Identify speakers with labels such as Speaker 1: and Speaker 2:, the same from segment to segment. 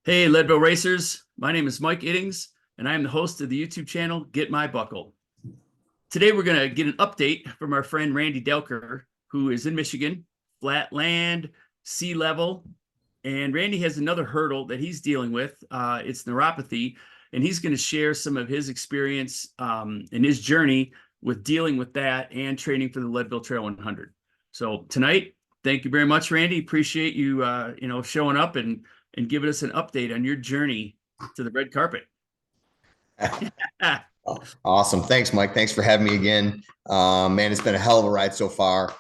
Speaker 1: Hey, Leadville Racers. My name is Mike Iddings, and I am the host of the YouTube channel Get My Buckle. Today, we're going to get an update from our friend Randy Delker, who is in Michigan, flat land, sea level. And Randy has another hurdle that he's dealing with. It's neuropathy, and he's going to share some of his experience and his journey with dealing with that and training for the Leadville Trail 100. So tonight, thank you very much, Randy. Appreciate you, showing up and giving us an update on your journey to the red carpet.
Speaker 2: Awesome. Thanks, Mike. Thanks for having me again. Man, it's been a hell of a ride so far.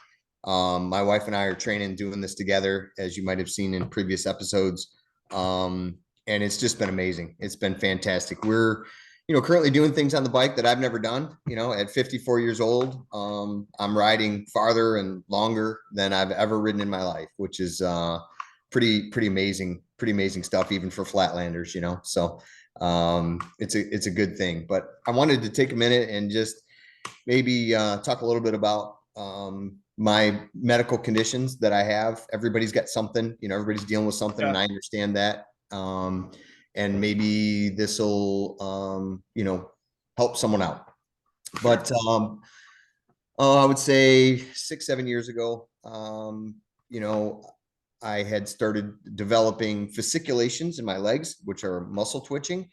Speaker 2: My wife and I are training, doing this together, as you might have seen in previous episodes. And it's just been amazing. It's been fantastic. We're, currently doing things on the bike that I've never done. At 54 years old, I'm riding farther and longer than I've ever ridden in my life, which is pretty amazing stuff, even for flatlanders, So it's a good thing. But I wanted to take a minute and just maybe talk a little bit about my medical conditions that I have. Everybody's got something, everybody's dealing with something, and I understand that. And maybe this will, help someone out. But I would say 6-7 years ago, I had started developing fasciculations in my legs, which are muscle twitching,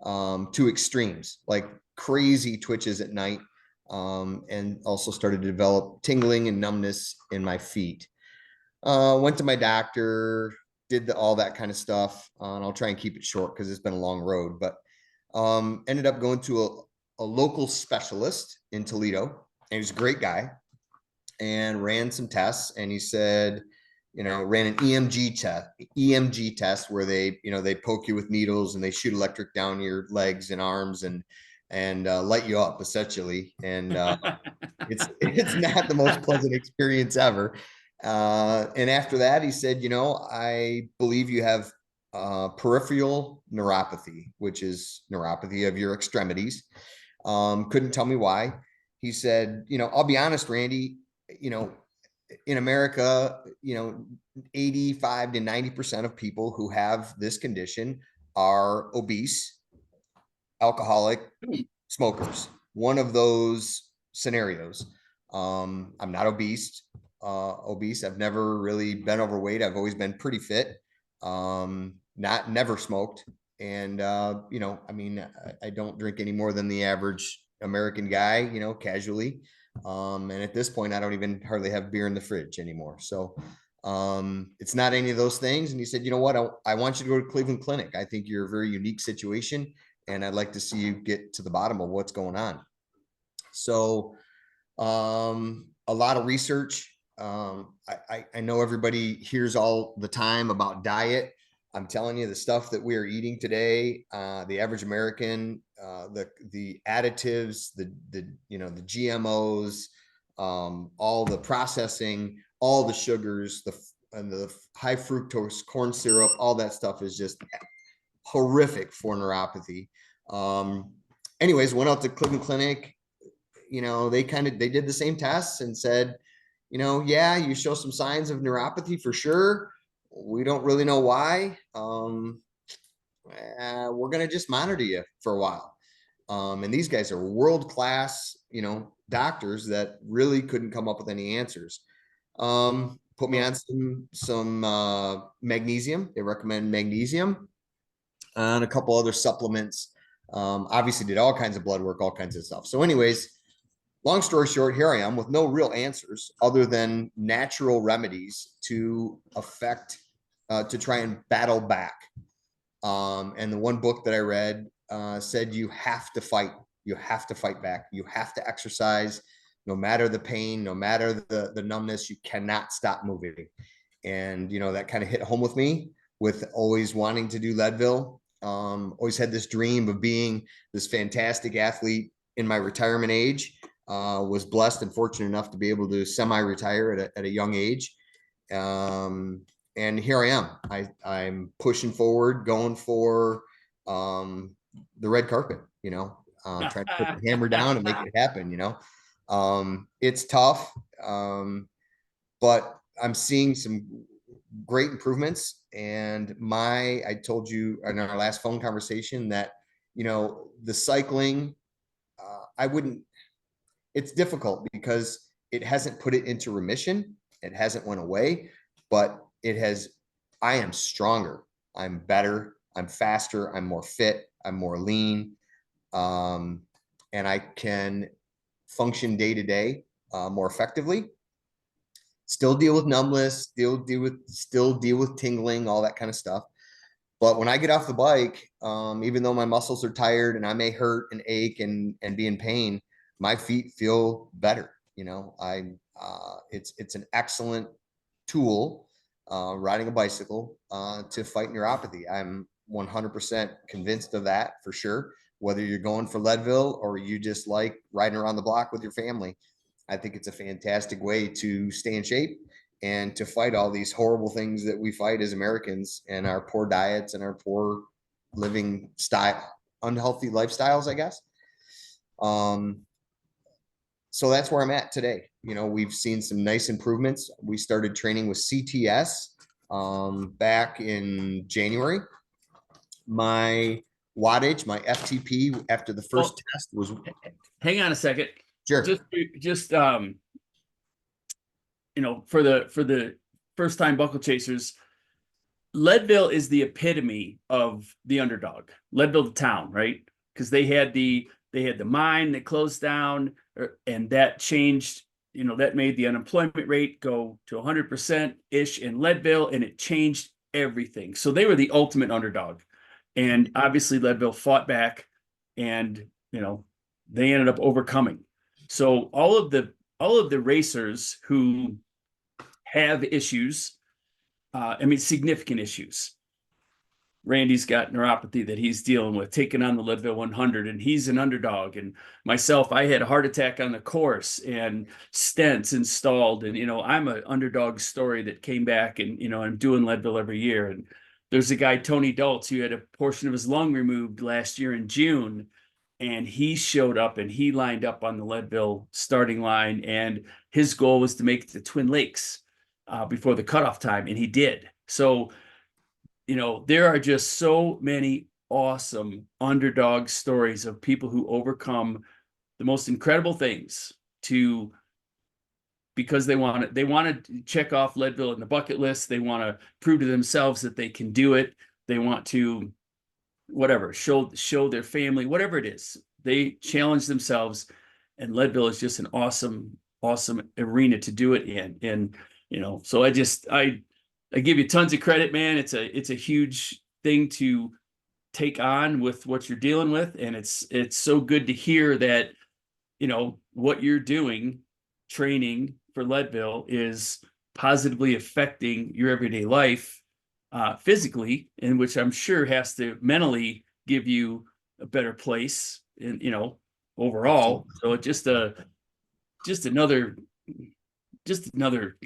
Speaker 2: to extremes, like crazy twitches at night, and also started to develop tingling and numbness in my feet. Went to my doctor, did all that kind of stuff, and I'll try and keep it short because it's been a long road, but ended up going to a local specialist in Toledo, and he was a great guy, and ran some tests, and he said, ran an EMG test where they poke you with needles and they shoot electric down your legs and arms and light you up essentially. And it's not the most pleasant experience ever. And after that, he said, I believe you have peripheral neuropathy, which is neuropathy of your extremities. Couldn't tell me why. He said, I'll be honest, Randy, in America, 85 to 90% of people who have this condition are obese, alcoholic, smokers. One of those scenarios. I'm not obese. I've never really been overweight. I've always been pretty fit. Never smoked. And, I don't drink any more than the average American guy, casually. And at this point, I don't even hardly have beer in the fridge anymore. So it's not any of those things. And he said, you know what? I want you to go to Cleveland Clinic. I think you're a very unique situation, and I'd like to see you get to the bottom of what's going on. So a lot of research. I know everybody hears all the time about diet. I'm telling you, the stuff that we are eating today, the average American, the additives, the GMOs, all the processing, all the sugars, the high fructose corn syrup, all that stuff is just horrific for neuropathy. Anyways, went out to Cleveland Clinic. They did the same tests and said, yeah, you show some signs of neuropathy for sure. We don't really know why. We're going to just monitor you for a while. And these guys are world-class, doctors that really couldn't come up with any answers. Put me on some magnesium. They recommend magnesium and a couple other supplements. Obviously did all kinds of blood work, all kinds of stuff. So anyways, long story short, here I am with no real answers other than natural remedies to try and battle back. And the one book that I read said you have to fight. You have to fight back. You have to exercise, no matter the pain, no matter the numbness. You cannot stop moving. And that kind of hit home with me, with always wanting to do Leadville. Always had this dream of being this fantastic athlete in my retirement age. Was blessed and fortunate enough to be able to semi-retire at a young age. And here I am. I'm pushing forward, going for the red carpet, trying to put the hammer down and make it happen, It's tough, but I'm seeing some great improvements. And I told you in our last phone conversation that, the cycling, I wouldn't, it's difficult because it hasn't put it into remission. It hasn't went away, but I am stronger. I'm better. I'm faster. I'm more fit. I'm more lean. And I can function day to day more effectively. Still deal with numbness, still deal with tingling, all that kind of stuff. But when I get off the bike, even though my muscles are tired and I may hurt and ache and be in pain, my feet feel better. It's an excellent tool, riding a bicycle, to fight neuropathy. I'm 100% convinced of that for sure. Whether you're going for Leadville or you just like riding around the block with your family, I think it's a fantastic way to stay in shape and to fight all these horrible things that we fight as Americans and our poor diets and our poor living style, unhealthy lifestyles, I guess. So that's where I'm at today. We've seen some nice improvements. We started training with CTS back in January. My wattage, my FTP after the first test was.
Speaker 1: Hang on a second.
Speaker 2: Sure.
Speaker 1: Just for the first time buckle chasers, Leadville is the epitome of the underdog. Leadville, the town, right? Because they had the mine that closed down, and that changed. That made the unemployment rate go to 100% ish in Leadville, and it changed everything. So they were the ultimate underdog, and obviously Leadville fought back, and they ended up overcoming. So all of the racers who have issues, significant issues. Randy's got neuropathy that he's dealing with, taking on the Leadville 100, and he's an underdog. And myself, I had a heart attack on the course and stents installed. And, I'm an underdog story that came back, and, I'm doing Leadville every year. And there's a guy, Tony Daltz, who had a portion of his lung removed last year in June. And he showed up and he lined up on the Leadville starting line. And his goal was to make it to Twin Lakes before the cutoff time. And he did. So, there are just so many awesome underdog stories of people who overcome the most incredible things because they want to check off Leadville in the bucket list. They want to prove to themselves that they can do it. They want to, whatever, show their family, whatever it is. They challenge themselves, and Leadville is just an awesome arena to do it in. And, so I give you tons of credit, man. It's a huge thing to take on with what you're dealing with. And it's so good to hear that, what you're doing, training for Leadville, is positively affecting your everyday life, physically, and which I'm sure has to mentally give you a better place in, overall. So it's just another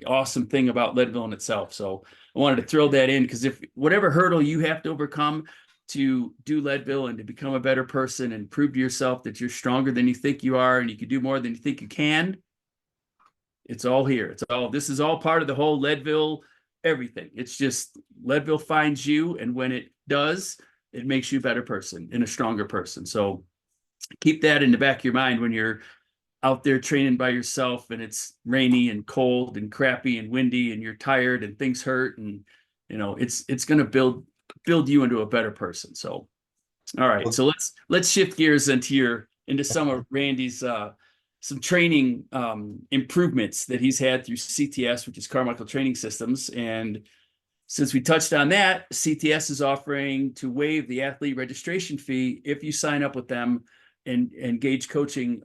Speaker 1: awesome thing about Leadville in itself. So I wanted to throw that in, because if whatever hurdle you have to overcome to do Leadville and to become a better person and prove to yourself that you're stronger than you think you are and you can do more than you think you can, it's all here. This is all part of the whole Leadville everything. It's just Leadville finds you, and when it does, it makes you a better person and a stronger person. So keep that in the back of your mind when you're out there training by yourself and it's rainy and cold and crappy and windy and you're tired and things hurt, and it's going to build you into a better person. So all right, so let's shift gears into some of Randy's some training improvements that he's had through CTS, which is Carmichael Training Systems. And since we touched on that, CTS is offering to waive the athlete registration fee if you sign up with them and engage coaching,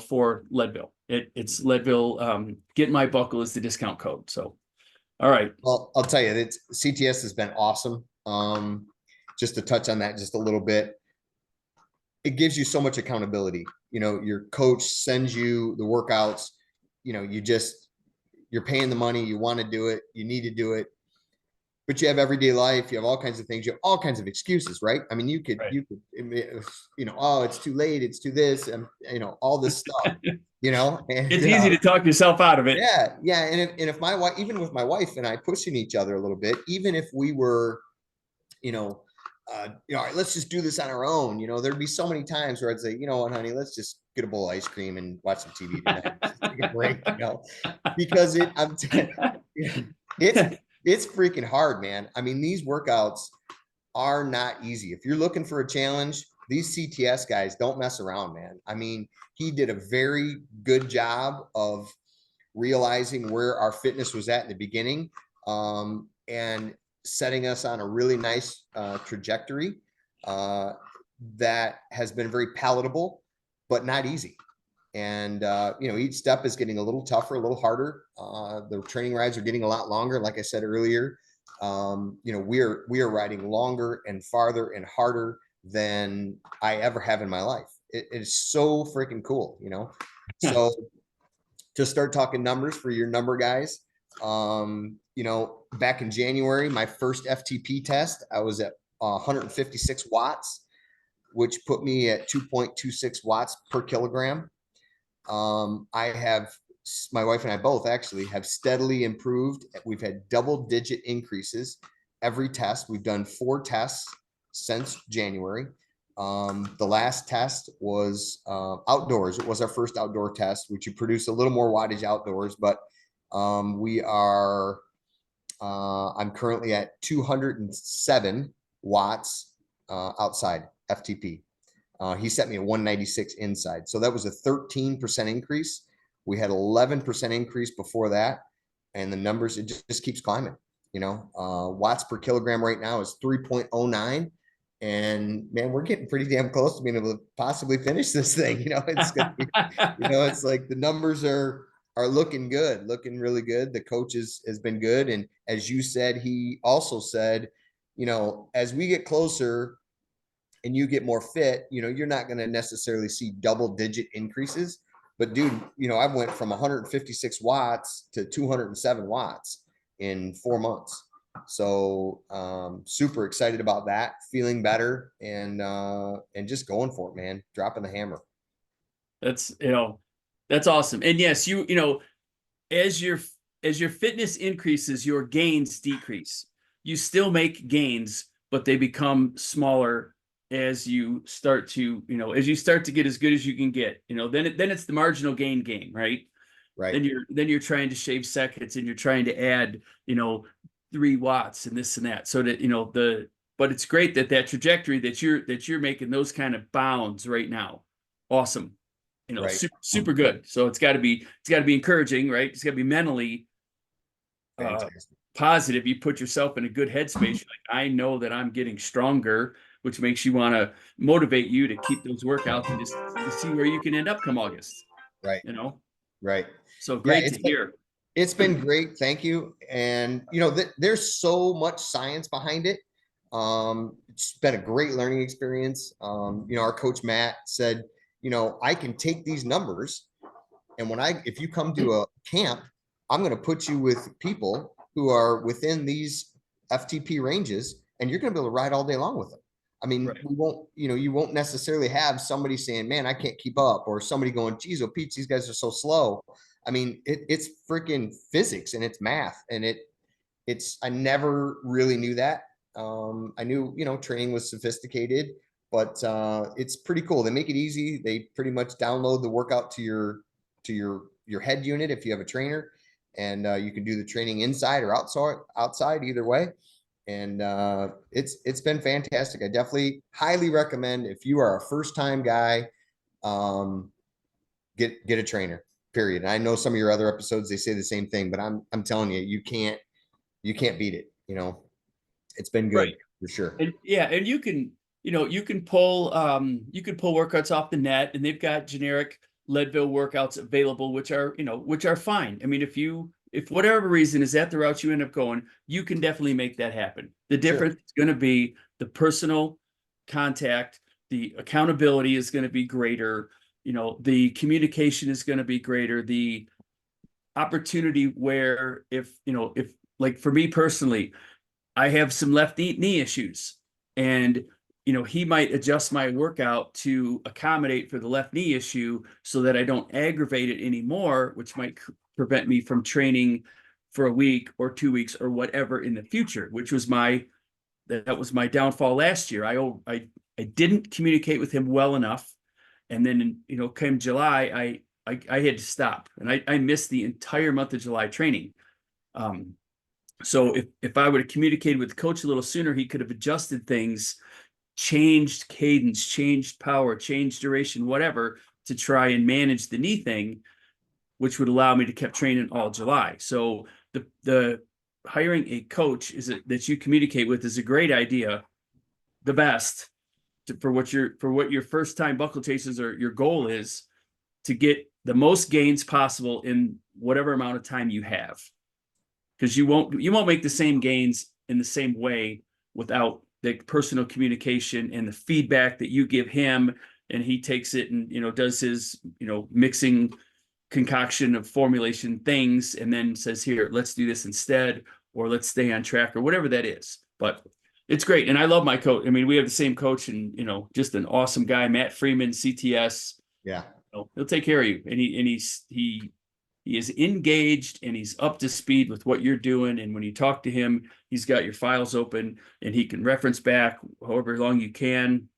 Speaker 1: for Leadville. It's Leadville. Get My Buckle is the discount code. So, all right.
Speaker 2: Well, I'll tell you, CTS has been awesome. Just to touch on that just a little bit, it gives you so much accountability. Your coach sends you the workouts. You're paying the money. You want to do it. You need to do it. but you have everyday life, you have all kinds of things, you have all kinds of excuses, right? I mean,
Speaker 1: Right.
Speaker 2: oh, it's too late, it's too this, and all this stuff, and
Speaker 1: It's easy to talk yourself out of it.
Speaker 2: yeah. And if my wife, even with my wife and I pushing each other a little bit, even if we were, all right, let's just do this on our own. There'd be so many times where I'd say, you know what, honey, let's just get a bowl of ice cream and watch some TV tonight. Just take a break, because it's freaking hard, man. I mean, these workouts are not easy. If you're looking for a challenge, these CTS guys don't mess around, man. I mean, he did a very good job of realizing where our fitness was at in the beginning, and setting us on a really nice trajectory that has been very palatable, but not easy. And each step is getting a little tougher, a little harder. The training rides are getting a lot longer. Like I said earlier, we are riding longer and farther and harder than I ever have in my life. It is so freaking cool, So to start talking numbers for your number guys, back in January, my first FTP test, I was at 156 watts, which put me at 2.26 watts per kilogram. My wife and I both actually have steadily improved. We've had double-digit increases every test. We've done 4 tests since January. The last test was outdoors. It was our first outdoor test, which you produce a little more wattage outdoors, but I'm currently at 207 watts outside FTP. He set me at 196 inside. So that was a 13% increase. We had 11% increase before that. And the numbers, it just keeps climbing. Watts per kilogram right now is 3.09. And man, we're getting pretty damn close to being able to possibly finish this thing. It's gonna be, it's like the numbers are looking good, looking really good. The coach has been good. And as you said, he also said, as we get closer and you get more fit, you're not going to necessarily see double-digit increases. But dude, I went from 156 watts to 207 watts in 4 months. So super excited about that, feeling better, and just going for it, man, dropping the hammer.
Speaker 1: That's that's awesome. And yes, as your fitness increases, your gains decrease. You still make gains, but they become smaller as you start to get as good as you can get. Then it's the marginal gain game, right?
Speaker 2: Right.
Speaker 1: Then you're trying to shave seconds, and you're trying to add 3 watts and this and that, so that but it's great that trajectory that you're making those kind of bounds right now. Awesome.
Speaker 2: Right.
Speaker 1: Super good. So it's got to be encouraging, right? It's got to be mentally positive. You put yourself in a good headspace. You're like, I know that I'm getting stronger, which makes you want to motivate you to keep those workouts and just to see where you can end up come August.
Speaker 2: Right.
Speaker 1: Right. So
Speaker 2: Yeah,
Speaker 1: great to hear.
Speaker 2: It's been great. Thank you. And, there's so much science behind it. It's been a great learning experience. Our coach, Matt, said, I can take these numbers, and if you come to a camp, I'm going to put you with people who are within these FTP ranges, and you're going to be able to ride all day long with them. I mean, right. You won't necessarily have somebody saying, man, I can't keep up, or somebody going, geez, oh, Pete, these guys are so slow. I mean, it's freaking physics and it's math, and I never really knew that. I knew, training was sophisticated, but it's pretty cool. They make it easy. They pretty much download the workout to your head unit if you have a trainer, and you can do the training inside or outside, either way. And it's been fantastic. I definitely highly recommend, if you are a first-time guy, get a trainer, period. And I know some of your other episodes, they say the same thing, but I'm telling you, you can't beat it. It's been good, right, for sure.
Speaker 1: And yeah, and you can pull workouts off the net, and they've got generic Leadville workouts available, which are fine. I mean, if whatever reason is that the route you end up going, you can definitely make that happen. The difference is going to be the personal contact, the accountability is going to be greater, the communication is going to be greater, the opportunity where if like for me personally, I have some left knee issues, and he might adjust my workout to accommodate for the left knee issue so that I don't aggravate it anymore, which might prevent me from training for a week or 2 weeks or whatever in the future, which was that was my downfall last year. I didn't communicate with him well enough, and then came July, I had to stop, and I missed the entire month of July training. So if I would have communicated with the coach a little sooner, he could have adjusted things, changed cadence, changed power, changed duration, whatever, to try and manage the knee thing, which would allow me to keep training all July. So the hiring a coach that you communicate with is a great idea, the best for what your first time buckle chases or your goal is, to get the most gains possible in whatever amount of time you have, because you won't make the same gains in the same way without the personal communication and the feedback that you give him, and he takes it and does his mixing concoction of formulation things and then says, here, let's do this instead, or let's stay on track, or whatever that is. But it's great, and I love my coach. I mean, we have the same coach, and just an awesome guy, Matt Freeman, CTS.
Speaker 2: Yeah,
Speaker 1: he'll take care of you, and he is engaged, and he's up to speed with what you're doing. And when you talk to him, he's got your files open, and he can reference back however long you can.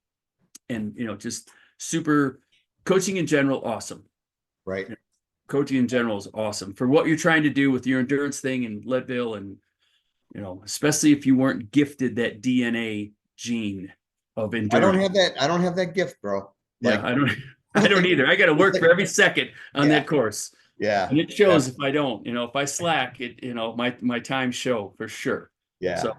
Speaker 1: And just super coaching in general, awesome.
Speaker 2: right.
Speaker 1: Coaching in general is awesome for what you're trying to do with your endurance thing in Leadville, and especially if you weren't gifted that DNA gene of endurance.
Speaker 2: I don't have that gift, bro.
Speaker 1: Yeah, I don't either. I got to work for every second on that course.
Speaker 2: Yeah.
Speaker 1: And it shows if I don't, if I slack it, my time show for sure.
Speaker 2: Yeah.
Speaker 1: So,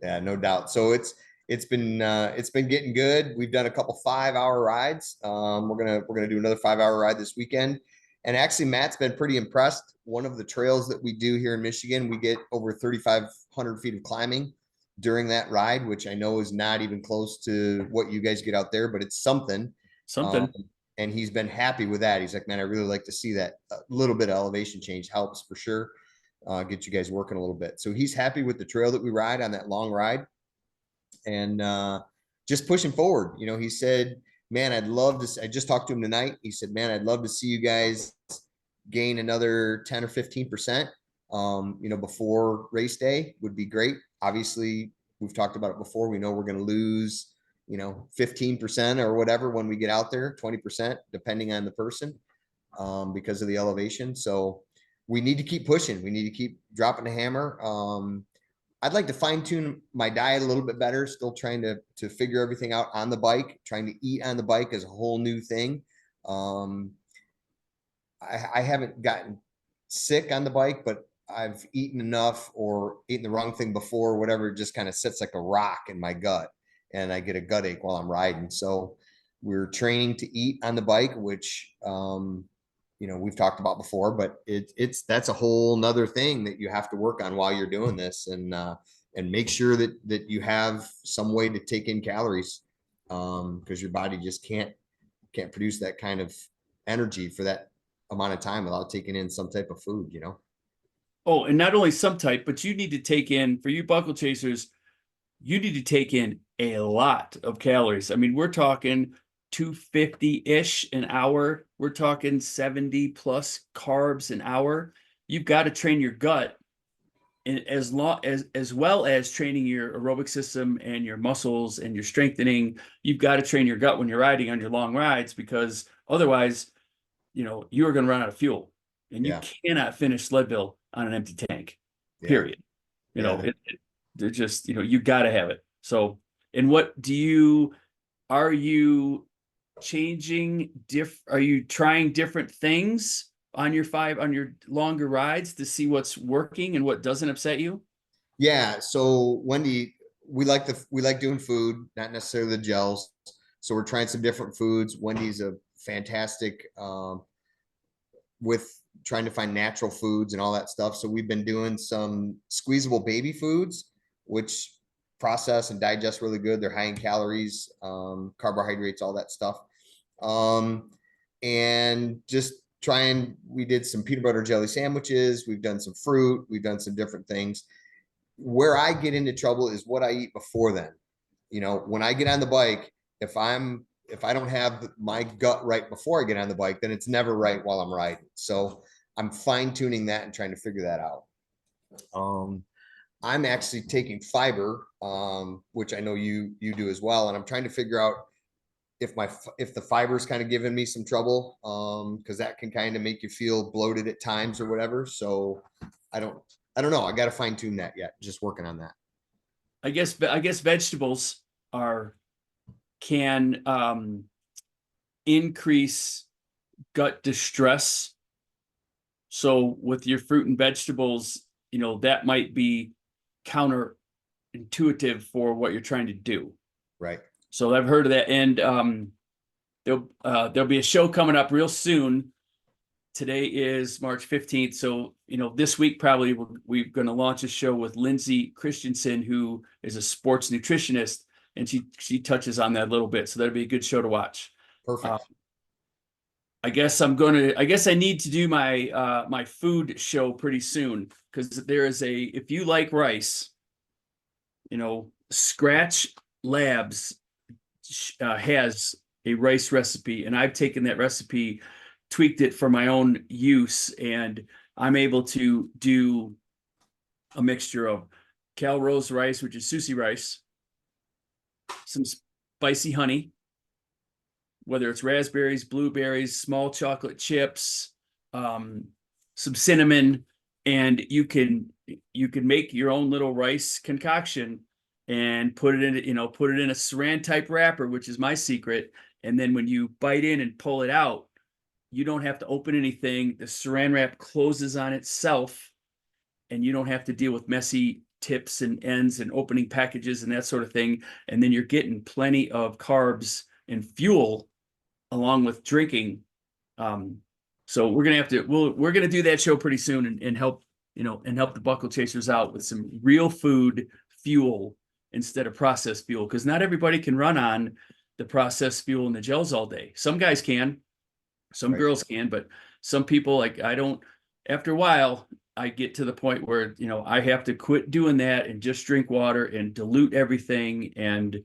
Speaker 2: yeah, no doubt. So it's been getting good. We've done a couple 5-hour rides. We're gonna do another 5-hour ride this weekend. And actually, Matt's been pretty impressed. One of the trails that we do here in Michigan, we get over 3,500 feet of climbing during that ride, which I know is not even close to what you guys get out there, but it's something. And he's been happy with that. He's like, man, I really like to see that. A little bit of elevation change helps for sure. Get you guys working a little bit. So he's happy with the trail that we ride on that long ride, and just pushing forward. He said, man, I'd love to, I just talked to him tonight. He said, man, I'd love to see you guys gain another 10 or 15%, before race day would be great. Obviously, we've talked about it before. We know we're going to lose, 15% or whatever when we get out there, 20%, depending on the person, because of the elevation. So we need to keep pushing. We need to keep dropping the hammer. I'd like to fine tune my diet a little bit better. Still trying to figure everything out on the bike. Trying to eat on the bike is a whole new thing. I haven't gotten sick on the bike, but I've eaten enough or eaten the wrong thing before, whatever, it just kind of sits like a rock in my gut, and I get a gut ache while I'm riding. So we're training to eat on the bike, which, we've talked about before, but that's a whole nother thing that you have to work on while you're doing this, and make sure that you have some way to take in calories, because your body just can't produce that kind of energy for that amount of time without taking in some type of food,
Speaker 1: Oh, and not only some type, but you need to take in, for you buckle chasers, you need to take in a lot of calories. I mean, we're talking 250-ish an hour. We're talking 70 plus carbs an hour. You've got to train your gut, and as well as training your aerobic system and your muscles and your strengthening. You've got to train your gut when you're riding on your long rides, because otherwise, you are going to run out of fuel, and you cannot finish Leadville on an empty tank, period. They're just, you got to have it. So, and are you changing are you trying different things on your longer rides to see what's working and what doesn't upset you?
Speaker 2: Yeah. So Wendy, we like doing food, not necessarily the gels. So we're trying some different foods. Wendy's a fantastic, with trying to find natural foods and all that stuff. So we've been doing some squeezable baby foods, which process and digest really good. They're high in calories, carbohydrates, all that stuff. And just we did some peanut butter jelly sandwiches. We've done some fruit. We've done some different things. where I get into trouble is what I eat before then. You know, when I get on the bike, if I don't have my gut right before I get on the bike, then it's never right while I'm riding. So I'm fine tuning that and trying to figure that out. I'm actually taking fiber, which I know you do as well, and I'm trying to figure out if the fiber is kind of giving me some trouble, because that can kind of make you feel bloated at times or whatever. So I don't I don't know. I got to fine tune that yet. Just working on that.
Speaker 1: I guess vegetables can increase gut distress. So with your fruit and vegetables, that might be counterintuitive for what you're trying to do.
Speaker 2: Right.
Speaker 1: So I've heard of that, and there'll be a show coming up real soon. Today is March 15th, so this week probably we're going to launch a show with Lindsay Christensen, who is a sports nutritionist, and she touches on that a little bit. So that'll be a good show to watch.
Speaker 2: Perfect.
Speaker 1: I guess I need to do my my food show pretty soon, because there is if you like rice, Scratch Labs has a rice recipe, and I've taken that recipe, tweaked it for my own use, and I'm able to do a mixture of Cal Rose rice, which is Susie rice, some spicy honey, whether it's raspberries, blueberries, small chocolate chips, some cinnamon, and you can make your own little rice concoction and put it in a saran type wrapper, which is my secret. And then when you bite in and pull it out, you don't have to open anything. The saran wrap closes on itself, and you don't have to deal with messy tips and ends and opening packages and that sort of thing. And then you're getting plenty of carbs and fuel along with drinking. So we're gonna do that show pretty soon, and help the buckle chasers out with some real food fuel instead of processed fuel, because not everybody can run on the processed fuel and the gels all day. Some guys can, some
Speaker 2: Right.
Speaker 1: girls can, but some people, like I don't. After a while, I get to the point where I have to quit doing that and just drink water and dilute everything. And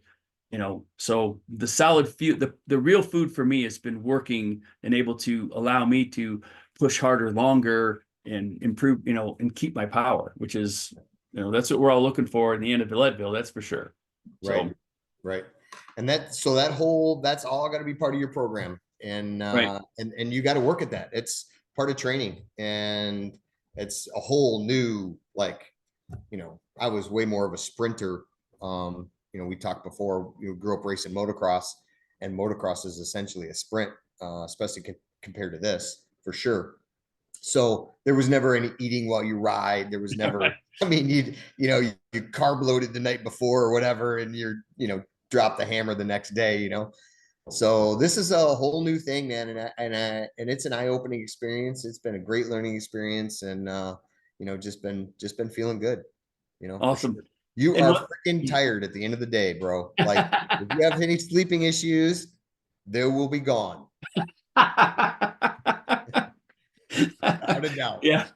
Speaker 1: so the solid fuel, the real food for me has been working and able to allow me to push harder longer and improve, and keep my power, which is, that's what we're all looking for in the end of the Leadville, that's for sure.
Speaker 2: Right.
Speaker 1: So,
Speaker 2: Right. And that's all got to be part of your program. And
Speaker 1: right.
Speaker 2: and you got to work at that. It's part of training, and it's a whole new, like, I was way more of a sprinter. We talked before, grew up racing motocross, and motocross is essentially a sprint, especially compared to this, for sure. So there was never any eating while you ride. There was never, I mean, you carb loaded the night before or whatever, and drop the hammer the next day, So this is a whole new thing, man. And it's an eye-opening experience. It's been a great learning experience, and just been feeling good, for
Speaker 1: Awesome.
Speaker 2: sure. You
Speaker 1: And
Speaker 2: are
Speaker 1: what
Speaker 2: freaking tired at the end of the day, bro. Like, if you have any sleeping issues, they will be gone. Without a doubt.
Speaker 1: Yeah.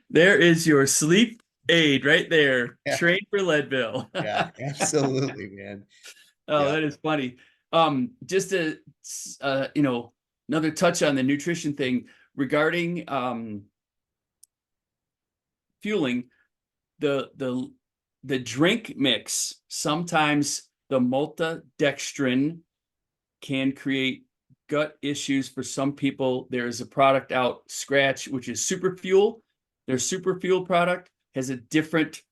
Speaker 1: There is your sleep aid right there.
Speaker 2: Yeah.
Speaker 1: Train for Leadville.
Speaker 2: Yeah, absolutely, man.
Speaker 1: Oh,
Speaker 2: Yeah.
Speaker 1: that is funny. Just another touch on the nutrition thing regarding fueling, the drink mix. Sometimes the maltodextrin can create gut issues for some people. There is a product out, Scratch, which is Super Fuel. Their Super Fuel product has a different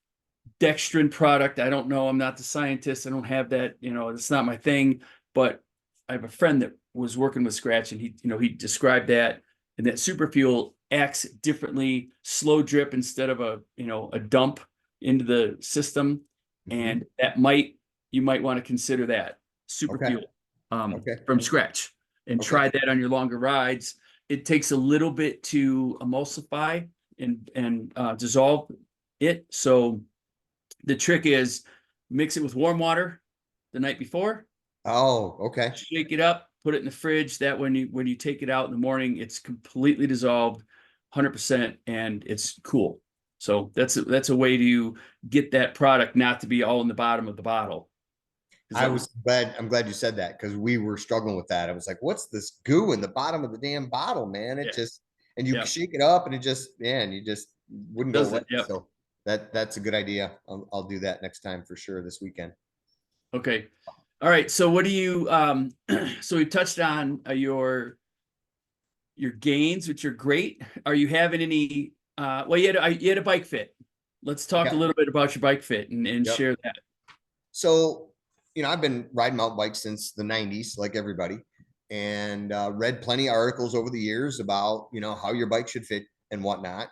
Speaker 1: dextrin product. I don't know. I'm not the scientist. I don't have that. It's not my thing. But I have a friend that was working with Scratch, and he described that, and that Super Fuel acts differently, slow drip instead of a dump into the system, and you might want to consider that Super
Speaker 2: Okay.
Speaker 1: Fuel
Speaker 2: Okay.
Speaker 1: from Scratch, and
Speaker 2: Okay.
Speaker 1: try that on your longer rides. It takes a little bit to emulsify and dissolve it. So the trick is mix it with warm water the night before,
Speaker 2: Oh, okay.
Speaker 1: shake it up, put it in the fridge. That when you take it out in the morning, it's completely dissolved, 100%, and it's cool. So that's a way to get that product not to be all in the bottom of the bottle.
Speaker 2: I'm glad you said that, because we were struggling with that. I was like, what's this goo in the bottom of the damn bottle, man? It
Speaker 1: Yeah.
Speaker 2: just, and you
Speaker 1: Yeah.
Speaker 2: shake it up and it just, man, you just wouldn't go
Speaker 1: Does
Speaker 2: away.
Speaker 1: it? Yeah.
Speaker 2: So that's a good idea. I'll do that next time for sure this weekend.
Speaker 1: Okay. All right. So what do you so we touched on your gains, which are great. Are you having any well, you had a bike fit. Let's talk a
Speaker 2: Yeah.
Speaker 1: little bit about your bike fit and
Speaker 2: Yep.
Speaker 1: share that.
Speaker 2: So, I've been riding mountain bikes since the 90s, like everybody, and read plenty of articles over the years about, how your bike should fit and whatnot.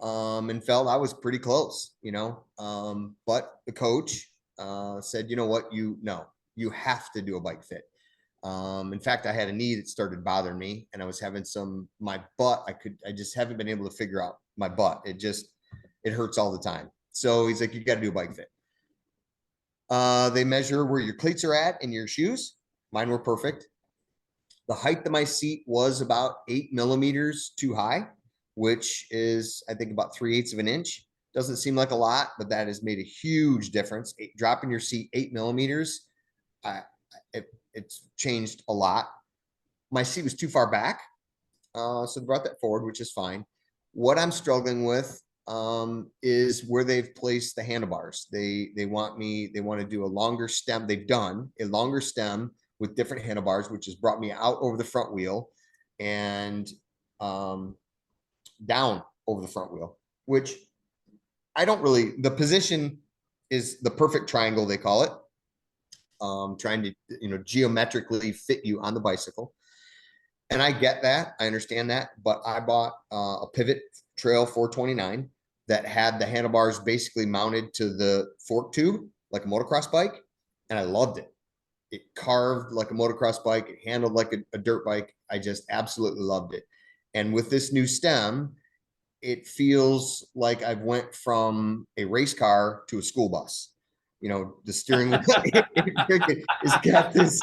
Speaker 2: And felt I was pretty close, but the coach said, you know what, you have to do a bike fit. In fact, I had a knee that started bothering me, and I was having my butt. I just haven't been able to figure out my butt. It hurts all the time. So he's like, you got to do a bike fit. They measure where your cleats are at in your shoes. Mine were perfect. The height of my seat was about 8 millimeters too high, which is, I think, about 3/8 of an inch. Doesn't seem like a lot, but that has made a huge difference. Dropping your seat 8 millimeters, it's changed a lot. My seat was too far back, so they brought that forward, which is fine. What I'm struggling with is where they've placed the handlebars. They want to do a longer stem. They've done a longer stem with different handlebars, which has brought me out over the front wheel and down over the front wheel, which the position is the perfect triangle, they call it. Trying to, geometrically fit you on the bicycle. And I get that. I understand that. But I bought a Pivot Trail 429 that had the handlebars basically mounted to the fork tube, like a motocross bike. And I loved it. It carved like a motocross bike. It handled like a dirt bike. I just absolutely loved it. And with this new stem, it feels like I've went from a race car to a school bus. The steering wheel it's got this,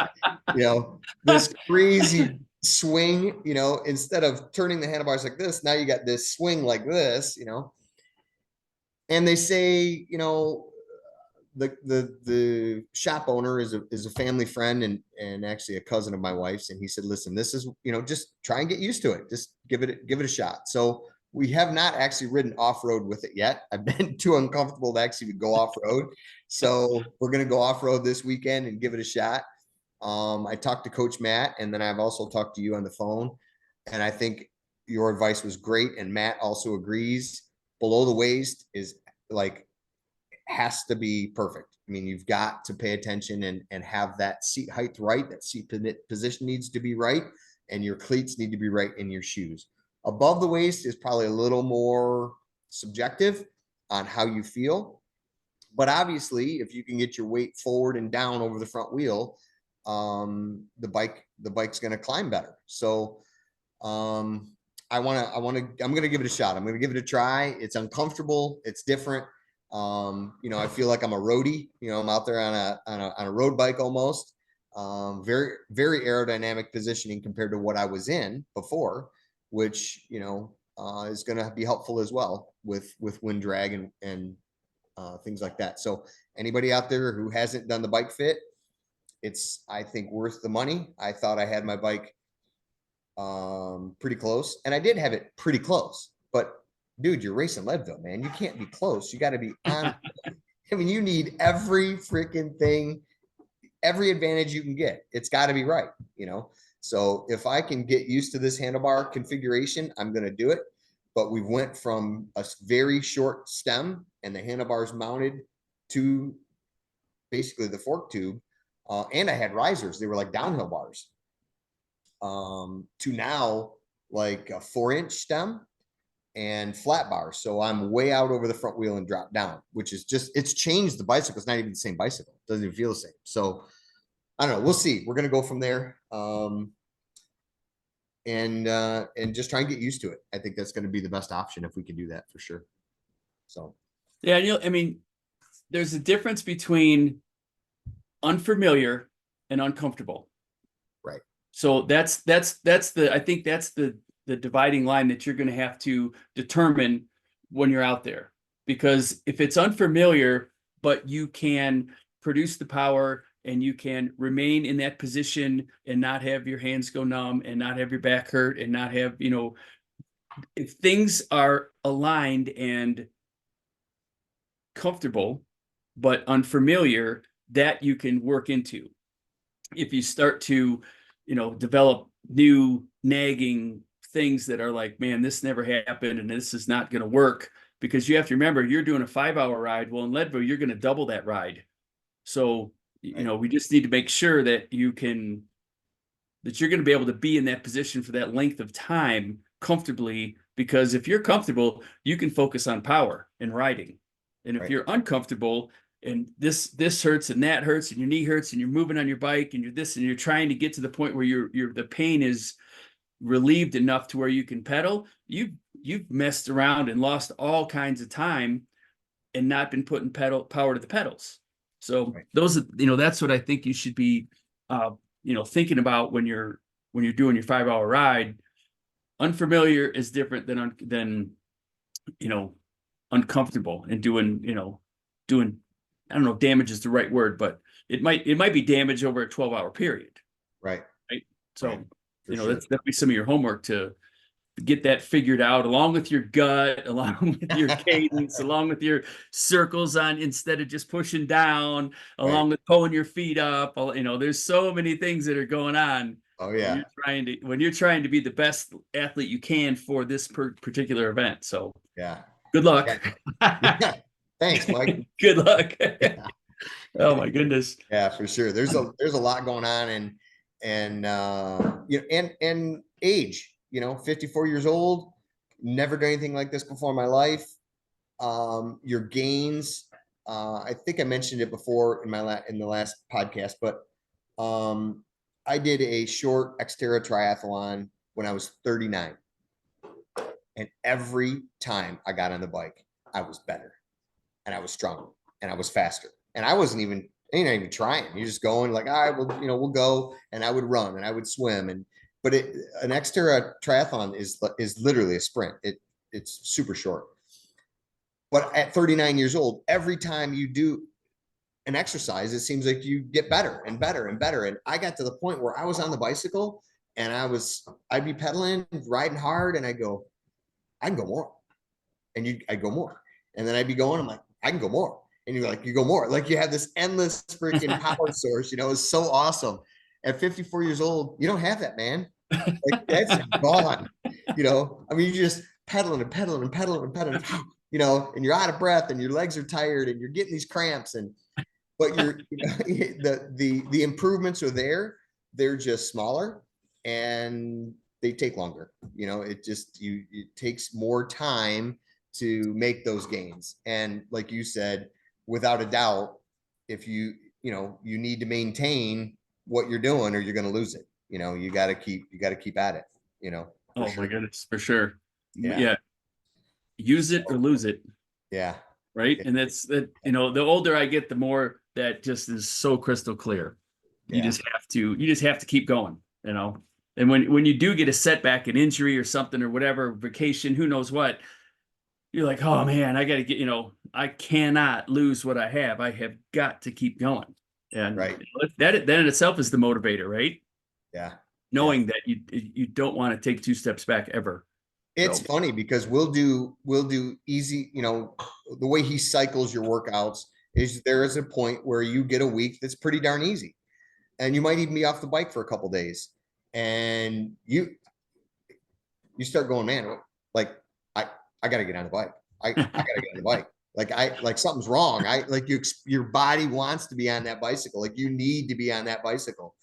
Speaker 2: this crazy swing, instead of turning the handlebars like this, now you got this swing like this, and they say, the shop owner is a family friend and actually a cousin of my wife's, and he said, listen, this is, just try and get used to it, just give it a shot. So we have not actually ridden off-road with it yet. I've been too uncomfortable to actually go off-road, so we're going to go off-road this weekend and give it a shot. I talked to Coach Matt, and then I've also talked to you on the phone, and I think your advice was great, and Matt also agrees. Below the waist is like has to be perfect. I mean, you've got to pay attention and have that seat height right. That seat position needs to be right, and your cleats need to be right in your shoes. Above the waist is probably a little more subjective on how you feel. But obviously, if you can get your weight forward and down over the front wheel, the bike's going to climb better. So I'm going to give it a shot. I'm going to give it a try. It's uncomfortable. It's different. I feel like I'm a roadie, I'm out there on a road bike almost. Very, very aerodynamic positioning compared to what I was in before, which, is going to be helpful as well with wind drag and things like that. So anybody out there who hasn't done the bike fit, it's, I think, worth the money. I thought I had my bike pretty close, and I did have it pretty close, but dude, you're racing Leadville, man. You can't be close. You got to be on. I mean, you need every freaking thing, every advantage you can get. It's got to be right, So if I can get used to this handlebar configuration, I'm going to do it. But we went from a very short stem and the handlebars mounted to basically the fork tube, and I had risers. They were like downhill bars. To now like a 4-inch stem and flat bar. So I'm way out over the front wheel and drop down, which is it's changed the bicycle. It's not even the same bicycle. It doesn't even feel the same. So I don't know. We'll see. We're going to go from there. And just try and get used to it. I think that's going to be the best option if we can do that for sure. So.
Speaker 1: Yeah. I mean, there's a difference between unfamiliar and uncomfortable.
Speaker 2: Right.
Speaker 1: So I think that's the dividing line that you're going to have to determine when you're out there. because if it's unfamiliar, but you can produce the power and you can remain in that position and not have your hands go numb and not have your back hurt and not have, if things are aligned and comfortable, but unfamiliar, that you can work into. If you start to, develop new nagging things that are like, man, this never happened and this is not going to work, because you have to remember you're doing a 5-hour ride. Well, in Leadville, you're going to double that ride. So, we just need to make sure that you're going to be able to be in that position for that length of time comfortably, because if you're comfortable, you can focus on power and riding. And if you're uncomfortable and this hurts and that hurts and your knee hurts and you're moving on your bike and you're trying to get to the point where the pain is relieved enough to where you can pedal, you've messed around and lost all kinds of time and not been putting power to the pedals. So those are, that's what I think you should be, thinking about when you're doing your 5-hour ride. Unfamiliar is different than uncomfortable and doing, I don't know if damage is the right word, but it might be damage over a 12-hour period.
Speaker 2: Right.
Speaker 1: So, that'd be some of your homework to get that figured out, along with your gut, along with your cadence, along with your circles on, instead of just pushing down, along with pulling your feet up. There's so many things that are going on.
Speaker 2: Oh yeah.
Speaker 1: When you're trying to be the best athlete you can for this particular event. So
Speaker 2: yeah.
Speaker 1: Good luck.
Speaker 2: Yeah. Thanks, Mike.
Speaker 1: Good luck.
Speaker 2: Yeah.
Speaker 1: Oh my goodness.
Speaker 2: Yeah, for sure. There's a lot going on, and age, 54 years old, never done anything like this before in my life. Your gains, I think I mentioned it before in the last podcast, but I did a short Xterra triathlon when I was 39. And every time I got on the bike, I was better and I was stronger and I was faster. And I wasn't even trying. You're just going like, all right, well, we'll go. And I would run and I would swim. But an Xterra triathlon is literally a sprint. It's super short. But at 39 years old, every time you do an exercise, it seems like you get better and better and better. And I got to the point where I was on the bicycle and I'd be pedaling, riding hard, and I can go more. And I'd go more. And then I'd be going, I'm like, I can go more. And you're like, you go more. Like you have this endless freaking power source, it's so awesome. At 54 years old, you don't have that, man. Like that's gone. You just pedaling and pedaling and pedaling and pedaling, and you're out of breath and your legs are tired and you're getting these cramps. But the improvements are there. They're just smaller and they take longer. It takes more time to make those gains. And like you said, without a doubt, if you need to maintain what you're doing or you're going to lose it. You got to keep at it,
Speaker 1: Oh my goodness, for sure.
Speaker 2: Yeah.
Speaker 1: Use it or lose it.
Speaker 2: Yeah.
Speaker 1: Right. And that's that, the older I get, the more that just is so crystal clear. You just have to keep going, And when you do get a setback, an injury or something or whatever, vacation, who knows what, you're like, oh man, I got to get, I cannot lose what I have. I have got to keep going. And that in itself is the motivator, right?
Speaker 2: Yeah.
Speaker 1: Knowing that you don't want to take 2 steps back ever.
Speaker 2: It's funny because we'll do easy, the way he cycles your workouts is there is a point where you get a week that's pretty darn easy. And you might even be off the bike for a couple of days. And you start going, man, like I got to get on the bike. I got to get on the bike. Like something's wrong. Your body wants to be on that bicycle. Like you need to be on that bicycle.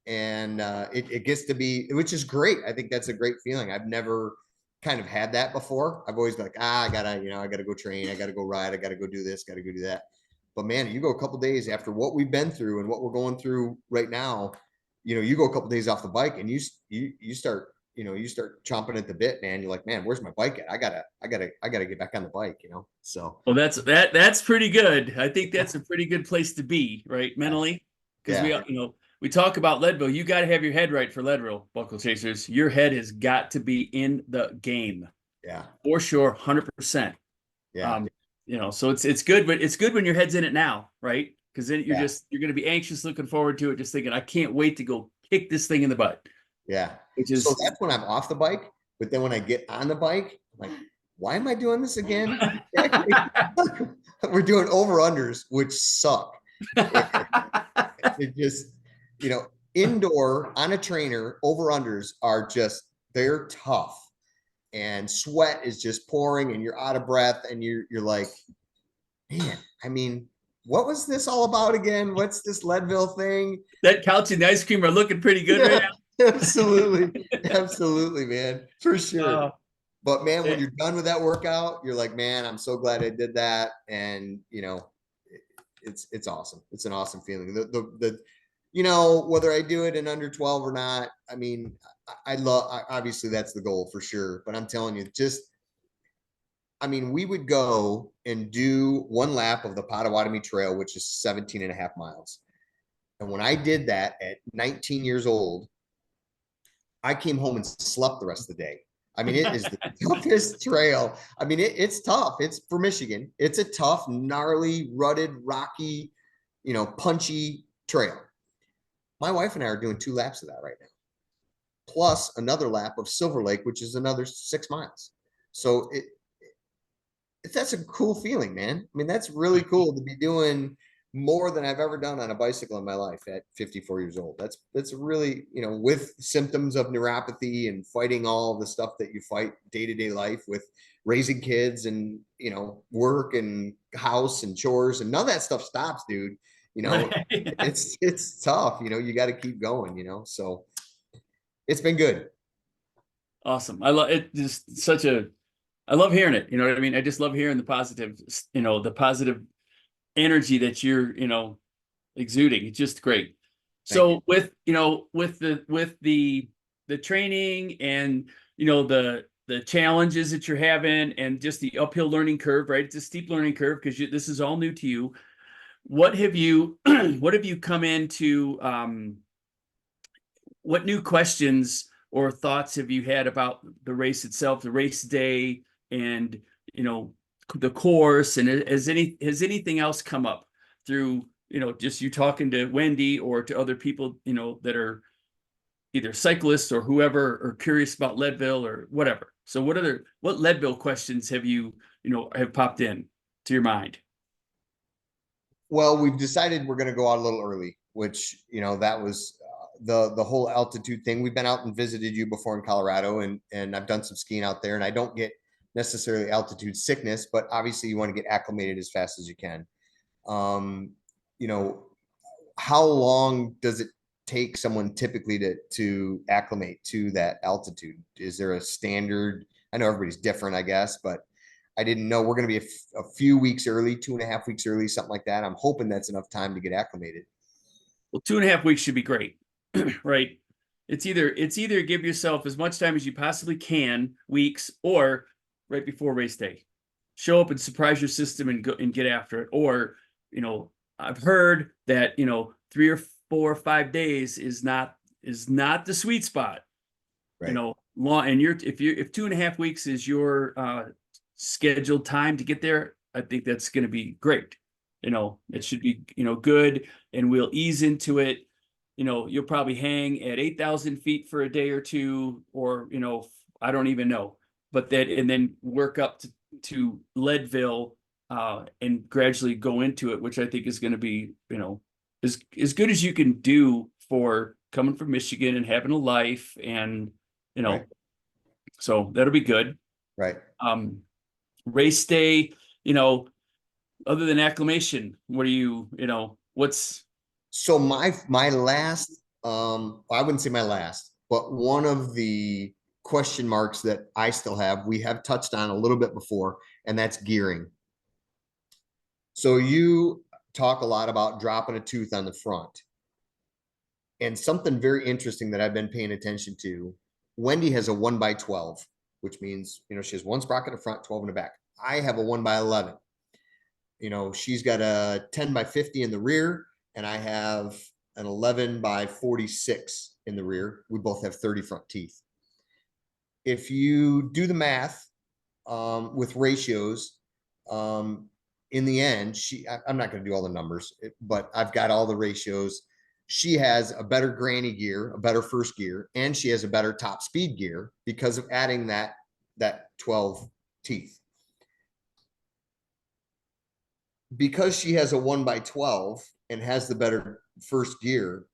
Speaker 2: And it gets to be, which is great. I think that's a great feeling. I've never kind of had that before. I've always been like, I gotta go train. I gotta go ride. I gotta go do this, gotta go do that. But man, you go a couple of days after what we've been through and what we're going through right now, you go a couple of days off the bike and you start chomping at the bit, man. You're like, man, where's my bike at? I gotta get back on the bike, So
Speaker 1: well, that's pretty good. I think that's a pretty good place to be, right? Mentally. Because we talk about Leadville. You got to have your head right for Leadville, Buckle Chasers. Your head has got to be in the game.
Speaker 2: Yeah.
Speaker 1: For sure, 100%.
Speaker 2: Yeah.
Speaker 1: So it's good, but it's good when your head's in it now, right? Because then
Speaker 2: Yeah.
Speaker 1: you're going to be anxious, looking forward to it, just thinking, I can't wait to go kick this thing in the butt,
Speaker 2: Yeah.
Speaker 1: which
Speaker 2: So
Speaker 1: is
Speaker 2: that's when I'm off the bike. But then when I get on the bike, I'm like, why am I doing this again? We're doing over unders, which suck. It just, you know, indoor on a trainer, over unders are just, they're tough. And sweat is just pouring and you're out of breath and you're like, man, I mean, what was this all about again? What's this Leadville thing?
Speaker 1: that couch and the ice cream are looking pretty good right
Speaker 2: Yeah, absolutely. Absolutely, man. For
Speaker 1: now.
Speaker 2: sure. But man, when
Speaker 1: Eh,
Speaker 2: you're done with that workout, you're like, man, I'm so glad I did that. And it's awesome. It's an awesome feeling. Whether I do it in under 12 or not, I mean, obviously that's the goal for sure. But I'm telling you, I mean, we would go and do one lap of the Potawatomi Trail, which is 17 and a half miles. And when I did that at 19 years old, I came home and slept the rest of the day. I mean, it is the toughest trail. I mean, it's tough. It's for Michigan. It's a tough, gnarly, rutted, rocky, punchy trail. My wife and I are doing 2 laps of that right now, plus another lap of Silver Lake, which is another 6 miles. So that's a cool feeling, man. I mean, that's really cool to be doing more than I've ever done on a bicycle in my life at 54 years old. That's really, with symptoms of neuropathy and fighting all the stuff that you fight day-to-day life with raising kids and, work and house and chores, and none of that stuff stops, dude.
Speaker 1: right.
Speaker 2: It's tough, you got to keep going, so it's been good.
Speaker 1: Awesome. I love it. Just I love hearing it. You know what I mean? I just love hearing the positive energy that you're, exuding. It's just great.
Speaker 2: Thank you.
Speaker 1: So with the training and the challenges that you're having and just the uphill learning curve, right? It's a steep learning curve because this is all new to you. What have you what have you come into what new questions or thoughts have you had about the race itself, the race day, and you know the course? And has anything else come up through just you talking to Wendy or to other people that are either cyclists or whoever or curious about Leadville or whatever? So what Leadville questions have you have popped in to your mind?
Speaker 2: Well, we've decided we're going to go out a little early, which, that was the whole altitude thing. We've been out and visited you before in Colorado, and I've done some skiing out there, and I don't get necessarily altitude sickness, but obviously you want to get acclimated as fast as you can. Um, you know, how long does it take someone typically to acclimate to that altitude? Is there a standard? I know everybody's different, I guess, but I didn't know we're going to be a few weeks early, 2.5 weeks early, something like that. I'm hoping that's enough time to get acclimated.
Speaker 1: Well, 2.5 weeks should be great, right? It's either give yourself as much time as you possibly can, weeks, or right before race day, show up and surprise your system and go and get after it. Or, I've heard that 3 or 4 or 5 days is not the sweet spot.
Speaker 2: Right.
Speaker 1: Long and if 2.5 weeks is your scheduled time to get there, I think that's going to be great. It should be good, and we'll ease into it. You'll probably hang at 8,000 feet for a day or two, or I don't even know, but and then work up to Leadville and gradually go into it, which I think is going to be as good as you can do for coming from Michigan and having a life, and you know
Speaker 2: Right.
Speaker 1: so that'll be good.
Speaker 2: Right.
Speaker 1: um Race day, you know other than acclimation, what do what's
Speaker 2: So my last, I wouldn't say my last, but one of the question marks that I still have, we have touched on a little bit before, and that's gearing. So you talk a lot about dropping a tooth on the front. And something very interesting that I've been paying attention to, Wendy has a 1x12, which means, she has one sprocket in the front, 12 in the back. I have a 1x11. She's got a 10x50 in the rear, and I have an 11x46 in the rear. We both have 30 front teeth. If you do the math with ratios, in the end, I'm not going to do all the numbers, but I've got all the ratios. She has a better granny gear, a better first gear, and she has a better top speed gear because of adding that 12 teeth. Because she has a 1x12 and has the better first gear,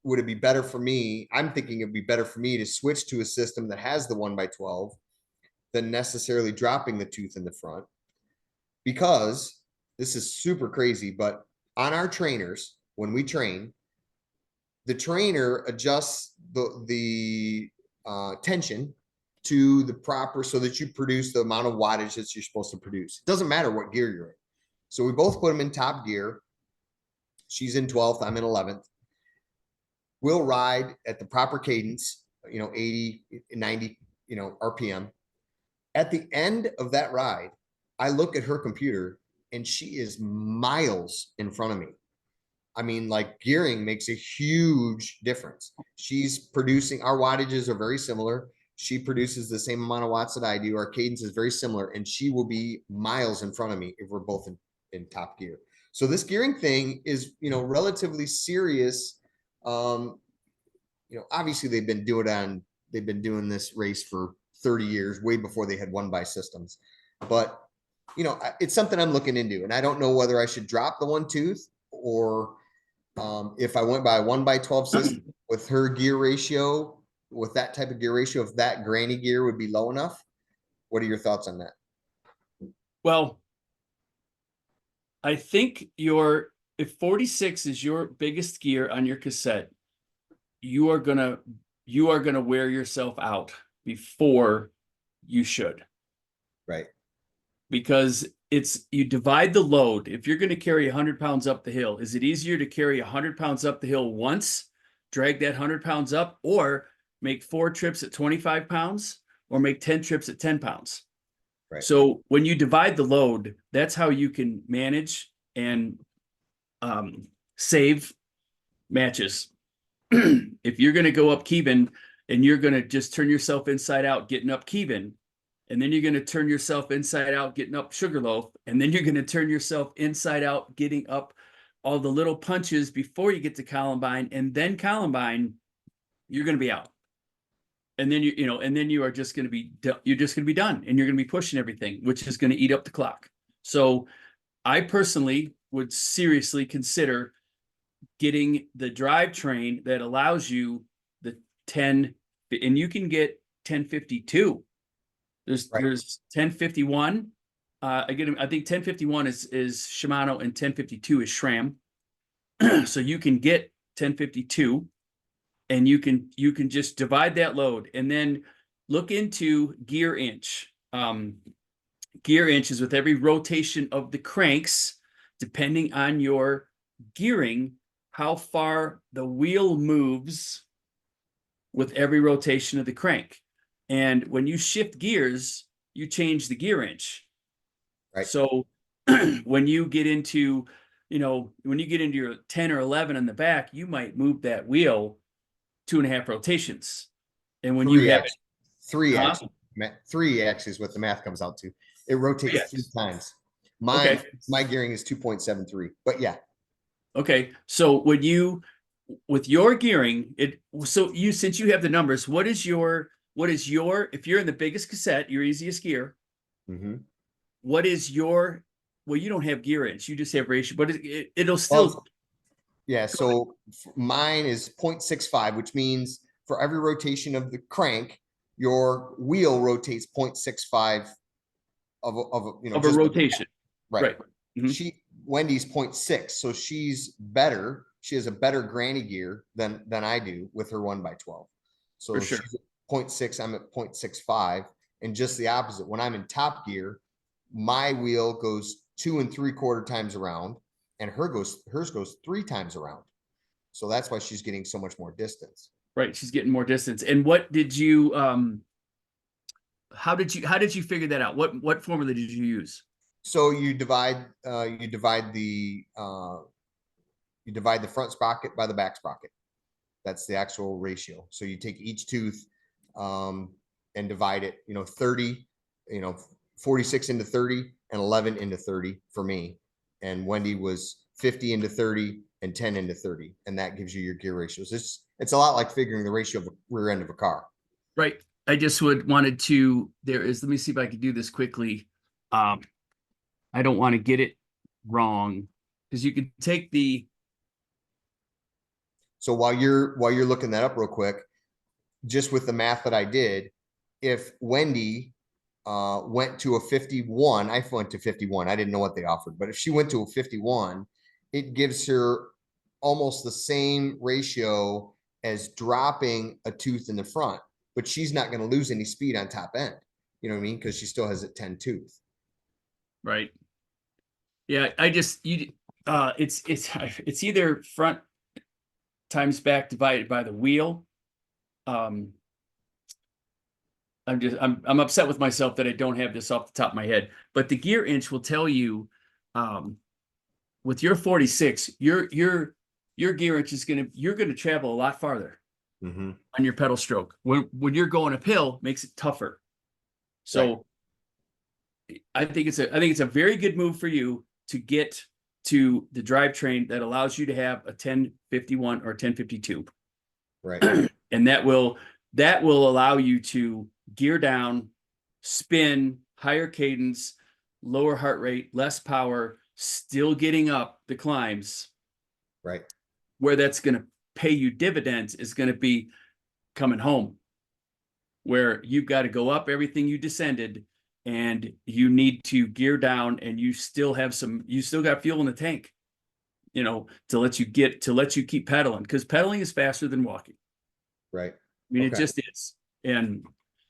Speaker 2: would it be better for me? I'm thinking it'd be better for me to switch to a system that has the 1x12 than necessarily dropping the tooth in the front, because this is super crazy, but on our trainers, when we train, the trainer adjusts the tension to the proper, so that you produce the amount of wattage that you're supposed to produce. It doesn't matter what gear you're in. So we both put them in top gear. She's in 12th, I'm in 11th. We'll ride at the proper cadence, 80, 90, RPM. At the end of that ride, I look at her computer and she is miles in front of me. I mean, like, gearing makes a huge difference. She's producing, our wattages are very similar. She produces the same amount of watts that I do. Our cadence is very similar, and she will be miles in front of me if we're both in top gear. So this gearing thing is, relatively serious. Obviously they've been doing this race for 30 years, way before they had 1x systems. But, it's something I'm looking into, and I don't know whether I should drop the 1 tooth, or if I went by a 1x12 system with her gear ratio, with that type of gear ratio, if that granny gear would be low enough. What are your thoughts on that?
Speaker 1: Well, I think if 46 is your biggest gear on your cassette, you are gonna wear yourself out before you should.
Speaker 2: Right.
Speaker 1: Because you divide the load. If you're going to carry 100 pounds up the hill, is it easier to carry 100 pounds up the hill once, drag that 100 pounds up, or make 4 trips at 25 pounds, or make 10 trips at 10 pounds?
Speaker 2: Right.
Speaker 1: So when you divide the load, that's how you can manage and save matches. If you're going to go up Kevin and you're going to just turn yourself inside out getting up Kevin, and then you're going to turn yourself inside out getting up Sugarloaf, and then you're going to turn yourself inside out getting up all the little punches before you get to Columbine, and then Columbine, you're going to be out. And then you are just going to be done, and you're going to be pushing everything, which is going to eat up the clock. So I personally would seriously consider getting the drivetrain that allows you the 10, and you can get 1052. There's 1051. I think 1051 is Shimano and 1052 is SRAM. So you can get 1052, and you can just divide that load, and then look into gear inch. Gear inch is with every rotation of the cranks, depending on your gearing, how far the wheel moves with every rotation of the crank. And when you shift gears, you change the gear inch.
Speaker 2: Right.
Speaker 1: So when you get into your 10 or 11 in the back, you might move that wheel 2.5 rotations. And when you have
Speaker 2: three axes, what the math comes out to, it rotates 3 times. My gearing is 2.73, but yeah.
Speaker 1: Okay. So with your gearing, since you have the numbers, what is your, if you're in the biggest cassette, your easiest gear, what is your, well, you don't have gear inch, you just have ratio, but it'll still.
Speaker 2: Yeah. So mine is 0.65, which means for every rotation of the crank, your wheel rotates 0.65 of
Speaker 1: a rotation.
Speaker 2: Right. Wendy's 0.6. So she's better. She has a better granny gear than I do with her 1x12. So she's at 0.6, I'm at 0.65, and just the opposite. When I'm in top gear, my wheel goes 2 3/4 times around, and hers goes 3 times around. So that's why she's getting so much more distance.
Speaker 1: Right, she's getting more distance. And what did you how did you figure that out? What formula did you use?
Speaker 2: So you divide the front sprocket by the back sprocket. That's the actual ratio. So you take each tooth and divide it, 30, 46 into 30, and 11 into 30 for me. And Wendy was 50 into 30 and 10 into 30. And that gives you your gear ratios. It's a lot like figuring the ratio of a rear end of a car.
Speaker 1: Right. I just wanted to, let me see if I can do this quickly. I don't want to get it wrong because you could take the.
Speaker 2: So while you're looking that up real quick, just with the math that I did, if Wendy went to a 51, I went to 51. I didn't know what they offered, but if she went to a 51, it gives her almost the same ratio as dropping a tooth in the front, but she's not going to lose any speed on top end. You know what I mean? Because she still has a 10 tooth.
Speaker 1: Right. Yeah. It's either front times back divided by the wheel. I'm upset with myself that I don't have this off the top of my head, but the gear inch will tell you, with your 46, your gear inch is you're going to travel a lot farther on your pedal stroke. When you're going uphill, makes it tougher. So I think it's a very good move for you to get to the drivetrain that allows you to have a 1051 or 1052.
Speaker 2: Right.
Speaker 1: And that will allow you to gear down, spin, higher cadence, lower heart rate, less power, still getting up the climbs.
Speaker 2: Right.
Speaker 1: Where that's going to pay you dividends is going to be coming home, where you've got to go up everything you descended, and you need to gear down, and you still got fuel in the tank, to let you keep pedaling, because pedaling is faster than walking.
Speaker 2: Right.
Speaker 1: I mean,
Speaker 2: Okay.
Speaker 1: It just is. And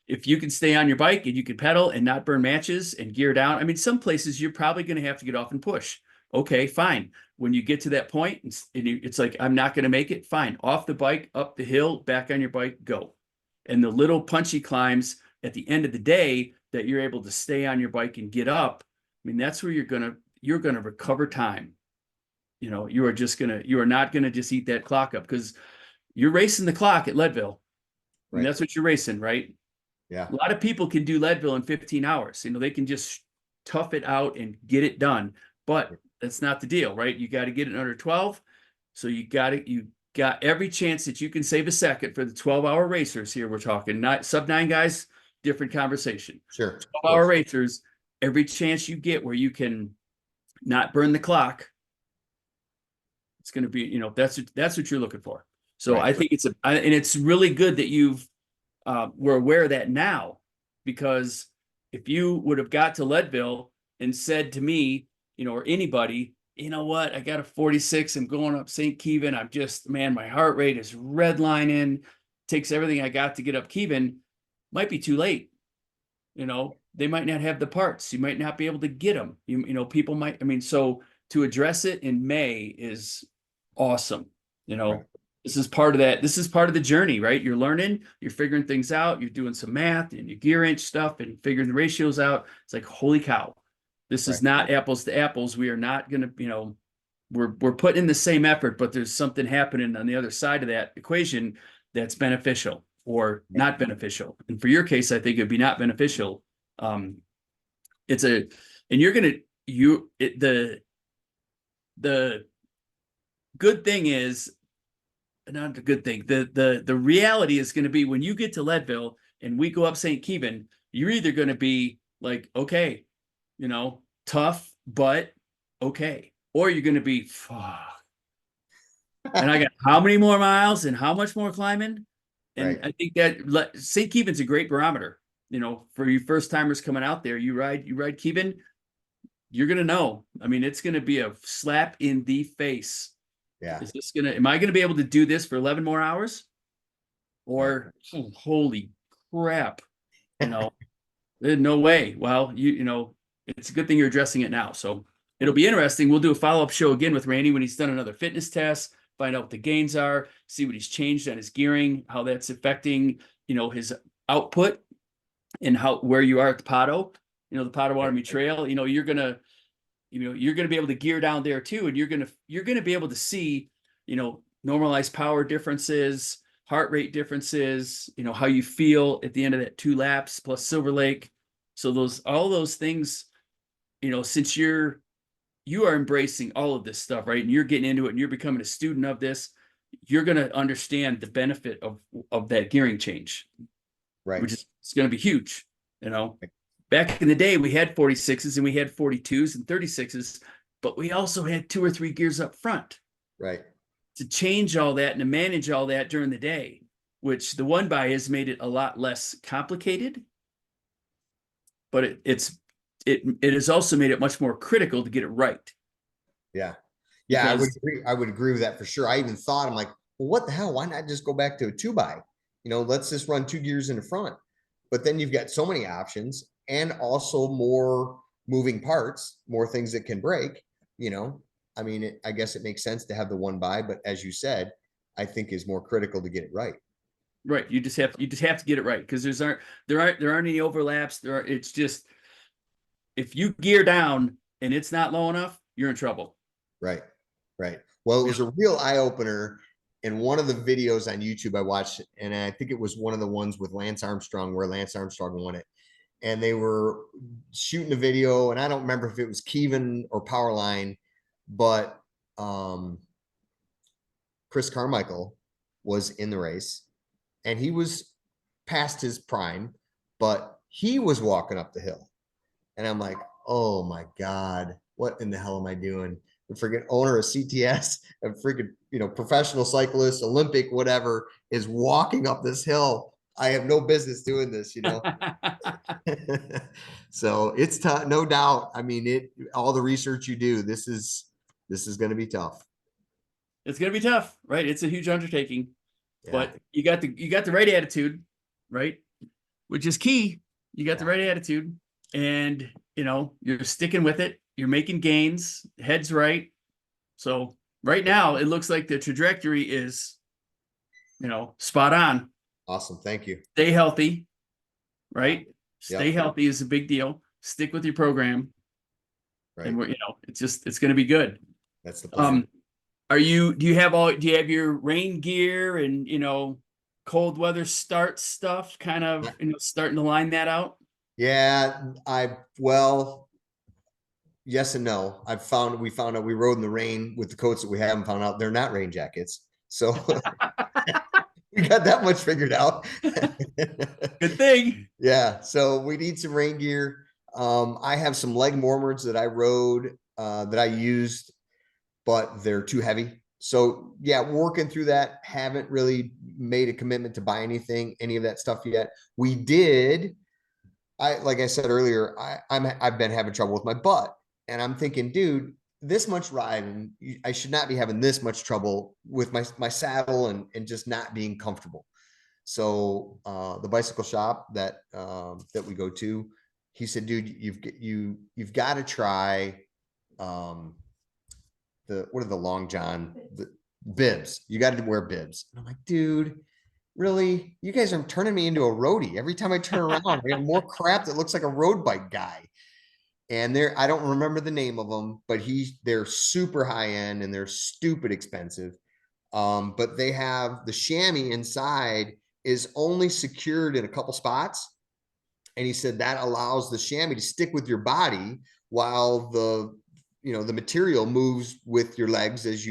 Speaker 1: if you can stay on your bike and you can pedal and not burn matches and gear down, I mean, some places you're probably going to have to get off and push. Okay, fine. When you get to that point, it's like, I'm not going to make it. Fine. Off the bike, up the hill, back on your bike, go. And the little punchy climbs at the end of the day that you're able to stay on your bike and get up, I mean, that's where you're going to recover time. You are not going to just eat that clock up, because you're racing the clock at Leadville.
Speaker 2: Right.
Speaker 1: And that's what you're racing, right?
Speaker 2: Yeah.
Speaker 1: A lot of people can do Leadville in 15 hours. They can just tough it out and get it done. But that's not the deal, right? You got to get it under 12. So you got every chance that you can save a second for the 12-hour racers here. We're talking not sub 9 guys, different conversation.
Speaker 2: Sure.
Speaker 1: 12-hour racers, every chance you get where you can not burn the clock, it's going to be, that's what you're looking for. So I think and it's really good that we're aware of that now, because if you would have got to Leadville and said to me, or anybody, you know what, I got a 46, I'm going up St. Kevin, my heart rate is redlining, takes everything I got to get up Kevin, might be too late. They might not have the parts. You might not be able to get them. People might, so to address it in May is awesome. This is part of that. This is part of the journey, right? You're learning, you're figuring things out, you're doing some math and your gear inch stuff and figuring the ratios out. It's like, holy cow, this is not apples to apples. We are not going to, we're putting in the same effort, but there's something happening on the other side of that equation that's beneficial or not beneficial. And for your case, I think it'd be not beneficial. And you're going to, the good thing is, not a good thing. The reality is going to be, when you get to Leadville and we go up St. Kevin, you're either going to be like, okay, tough, but okay. Or you're going to be, fuck. And I got how many more miles and how much more climbing? And I think that St. Kevin's a great barometer, for you first timers coming out there, you ride Kevin, you're going to know. It's going to be a slap in the face.
Speaker 2: Yeah.
Speaker 1: Am I going to be able to do this for 11 more hours? Or, holy crap, there's no way. Well, it's a good thing you're addressing it now. So it'll be interesting. We'll do a follow-up show again with Randy when he's done another fitness test, find out what the gains are, see what he's changed on his gearing, how that's affecting, his output, and where you are at the Pato, the Potawatomi Trail. You're going to be able to gear down there too. And you're going to be able to see, normalized power differences, heart rate differences, how you feel at the end of that 2 laps plus Silver Lake. So all those things, since you are embracing all of this stuff, right? And you're getting into it and you're becoming a student of this, you're going to understand the benefit of that gearing change,
Speaker 2: Right.
Speaker 1: which is it's going to be huge. Back in the day, we had 46s and we had 42s and 36s, but we also had 2 or 3 gears up front.
Speaker 2: Right.
Speaker 1: To change all that and to manage all that during the day, which the one by has made it a lot less complicated, but it has also made it much more critical to get it right.
Speaker 2: Yeah.
Speaker 1: Because
Speaker 2: I would agree with that for sure. I even thought, I'm like, well, what the hell? Why not just go back to a 2 by? Let's just run 2 gears in the front. But then you've got so many options and also more moving parts, more things that can break. I mean, I guess it makes sense to have the 1 by, but as you said, I think is more critical to get it right.
Speaker 1: Right. You just have to get it right, because there aren't any overlaps. It's just, if you gear down and it's not low enough, you're in trouble.
Speaker 2: Right. Right. Well, it was a real eye opener in one of the videos on YouTube I watched, and I think it was one of the ones with Lance Armstrong where Lance Armstrong won it. And they were shooting a video, and I don't remember if it was Kevin or Powerline, but Chris Carmichael was in the race, and he was past his prime, but he was walking up the hill. And I'm like, oh my God, what in the hell am I doing? The freaking owner of CTS, a freaking, professional cyclist, Olympic, whatever, is walking up this hill. I have no business doing this, So it's tough, no doubt. I mean, all the research you do, this is going to be tough.
Speaker 1: It's going to be tough, right? It's a huge undertaking,
Speaker 2: Yeah.
Speaker 1: but you got the right attitude, right? Which is key. You got the right attitude, and you're sticking with it. You're making gains, head's right. So right now it looks like the trajectory is, spot on.
Speaker 2: Awesome. Thank you.
Speaker 1: Stay healthy, right?
Speaker 2: Yep.
Speaker 1: Stay healthy is a big deal. Stick with your program.
Speaker 2: Right.
Speaker 1: And it's going to be good.
Speaker 2: That's the plan.
Speaker 1: Do you have your rain gear and, cold weather start stuff kind of, starting to line that out?
Speaker 2: Yeah, yes and no. We found out we rode in the rain with the coats that we have and found out they're not rain jackets. So we got that much figured out.
Speaker 1: Good thing.
Speaker 2: Yeah. So we need some rain gear. I have some leg warmers that I rode, that I used, but they're too heavy. So yeah, working through that. Haven't really made a commitment to buy any of that stuff yet. We did. Like I said earlier, I've been having trouble with my butt, and I'm thinking, dude, this much riding, I should not be having this much trouble with my saddle and just not being comfortable. So the bicycle shop that we go to, he said, dude, you've got to try what are the long john, the bibs. You got to wear bibs. And I'm like, dude, really? You guys are turning me into a roadie. Every time I turn around, I have more crap that looks like a road bike guy. And I don't remember the name of them, but they're super high end and they're stupid expensive. But they have the chamois inside is only secured in a couple spots. And he said that allows the chamois to stick with your body while the material moves with your legs as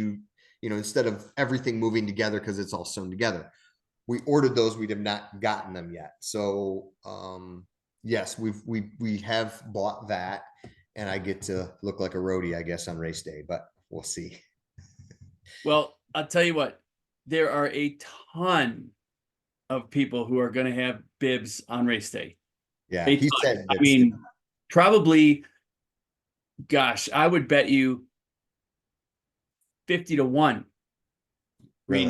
Speaker 2: instead of everything moving together because it's all sewn together. We ordered those. We have not gotten them yet. So yes, we have bought that, and I get to look like a roadie, I guess, on race day, but we'll see.
Speaker 1: Well, I'll tell you what, there are a ton of people who are going to have bibs on race day.
Speaker 2: Yeah, he said.
Speaker 1: I mean, probably, gosh, I would bet you 50-1.
Speaker 2: Really?
Speaker 1: I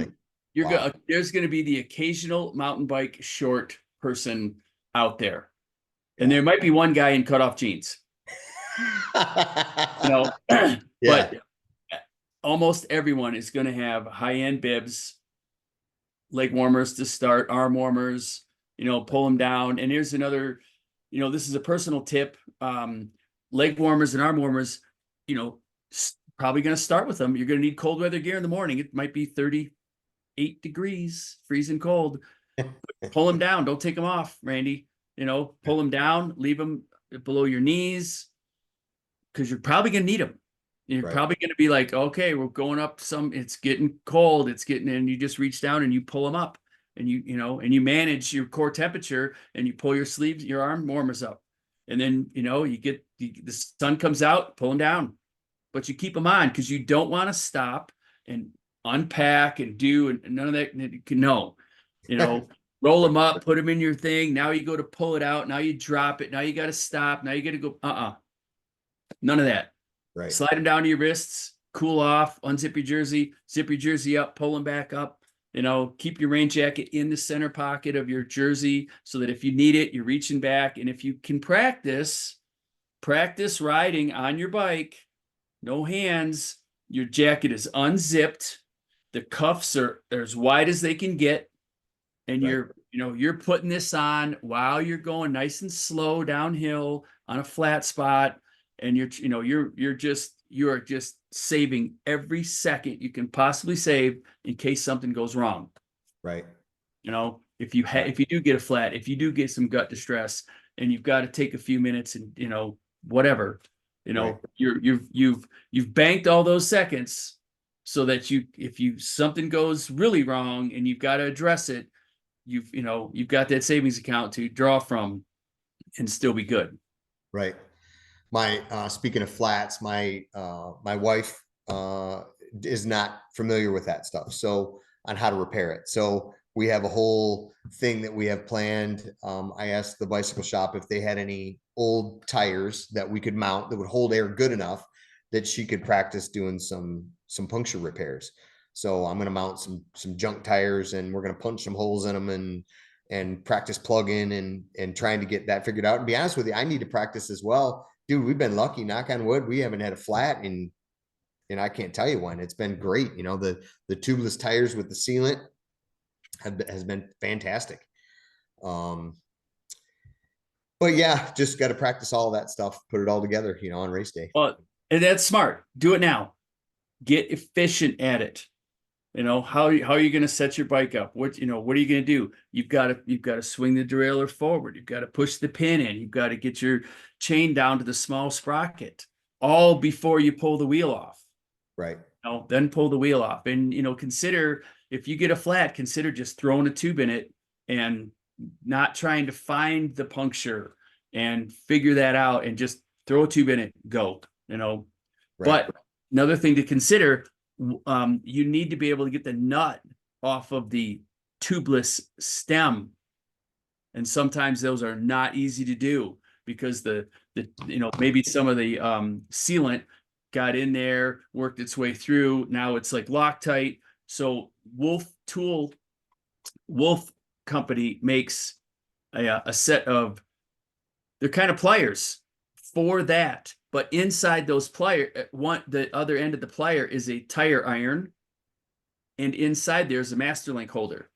Speaker 1: mean, there's going to be the occasional mountain bike short person out there, and there might be one guy in cutoff jeans. But almost everyone is going to have high-end bibs, leg warmers to start, arm warmers, pull them down. And here's another, this is a personal tip. Leg warmers and arm warmers, probably going to start with them. You're going to need cold weather gear in the morning. It might be 38 degrees, freezing cold. Pull them down. Don't take them off, Randy. Pull them down, leave them below your knees. because you're probably going to need them. You're
Speaker 2: Right.
Speaker 1: probably going to be like, okay, we're going up it's getting cold. And you just reach down and you pull them up and and you manage your core temperature and you pull your sleeves, your arm warmers up. And then, the sun comes out, pull them down, but you keep them on because you don't want to stop and unpack and do and none of that. No, roll them up, put them in your thing. Now you go to pull it out. Now you drop it. Now you got to stop. Now you got to go. None of that.
Speaker 2: Right.
Speaker 1: Slide them down to your wrists, cool off, unzip your jersey, zip your jersey up, pull them back up. Keep your rain jacket in the center pocket of your jersey so that if you need it, you're reaching back. And if you can practice riding on your bike, no hands, your jacket is unzipped, the cuffs are as wide as they can get, and
Speaker 2: Right.
Speaker 1: you're putting this on while you're going nice and slow downhill on a flat spot, and you're just saving every second you can possibly save in case something goes wrong.
Speaker 2: Right.
Speaker 1: If you do get a flat, if you do get some gut distress and you've got to take a few minutes and whatever,
Speaker 2: Right.
Speaker 1: you've banked all those seconds so that if something goes really wrong and you've got to address it, you've got that savings account to draw from and still be good.
Speaker 2: Right. Speaking of flats, my wife is not familiar with that stuff. So on how to repair it. So we have a whole thing that we have planned. I asked the bicycle shop if they had any old tires that we could mount that would hold air good enough that she could practice doing some puncture repairs. So I'm going to mount some junk tires and we're going to punch some holes in them and practice plugging and trying to get that figured out. And be honest with you, I need to practice as well. Dude, we've been lucky, knock on wood. We haven't had a flat in, and I can't tell you when. It's been great. The tubeless tires with the sealant has been fantastic. But yeah, just got to practice all that stuff, put it all together, on race day.
Speaker 1: Well, and that's smart. Do it now. Get efficient at it. How are you going to set your bike up? What are you going to do? You've got to swing the derailleur forward. You've got to push the pin in. You've got to get your chain down to the small sprocket, all before you pull the wheel off.
Speaker 2: Right.
Speaker 1: Then pull the wheel off. And consider, if you get a flat, consider just throwing a tube in it and not trying to find the puncture and figure that out, and just throw a tube in it, go.
Speaker 2: Right.
Speaker 1: But another thing to consider, you need to be able to get the nut off of the tubeless stem, and sometimes those are not easy to do because the maybe some of the sealant got in there, worked its way through. Now it's like Loctite. So Wolf Company makes a set of, they're kind of pliers for that. But inside those pliers, the other end of the plier is a tire iron, and inside there's a master link holder.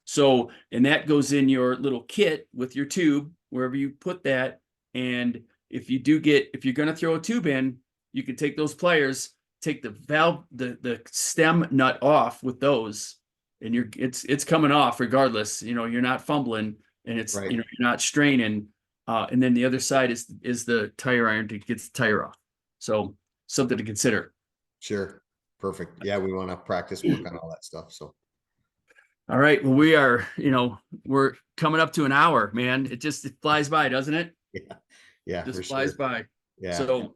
Speaker 1: So, and that goes in your little kit with your tube, wherever you put that. And if you're going to throw a tube in, you can take those pliers, take the valve, the stem nut off with those, and it's coming off regardless. You're not fumbling, and it's
Speaker 2: right.
Speaker 1: You're not straining. And then the other side is the tire iron to get the tire off. So something to consider.
Speaker 2: Sure. Perfect. Yeah, we want to practice work on all that stuff. So.
Speaker 1: All right. Well, we're coming up to an hour, man. It flies by, doesn't it?
Speaker 2: Yeah. Yeah.
Speaker 1: Just flies by.
Speaker 2: Yeah.
Speaker 1: So,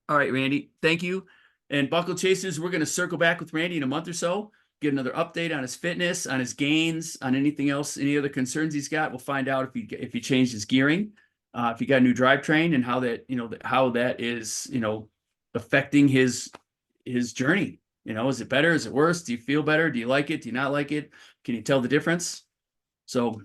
Speaker 1: all right, Randy, thank you. And Buckle Chasers, we're going to circle back with Randy in a month or so, get another update on his fitness, on his gains, on anything else, any other concerns he's got. We'll find out if he changed his gearing, if he got a new drivetrain, and how that is, affecting his journey. Is it better? Is it worse? Do you feel better? Do you like it? Do you not like it? Can you tell the difference? So,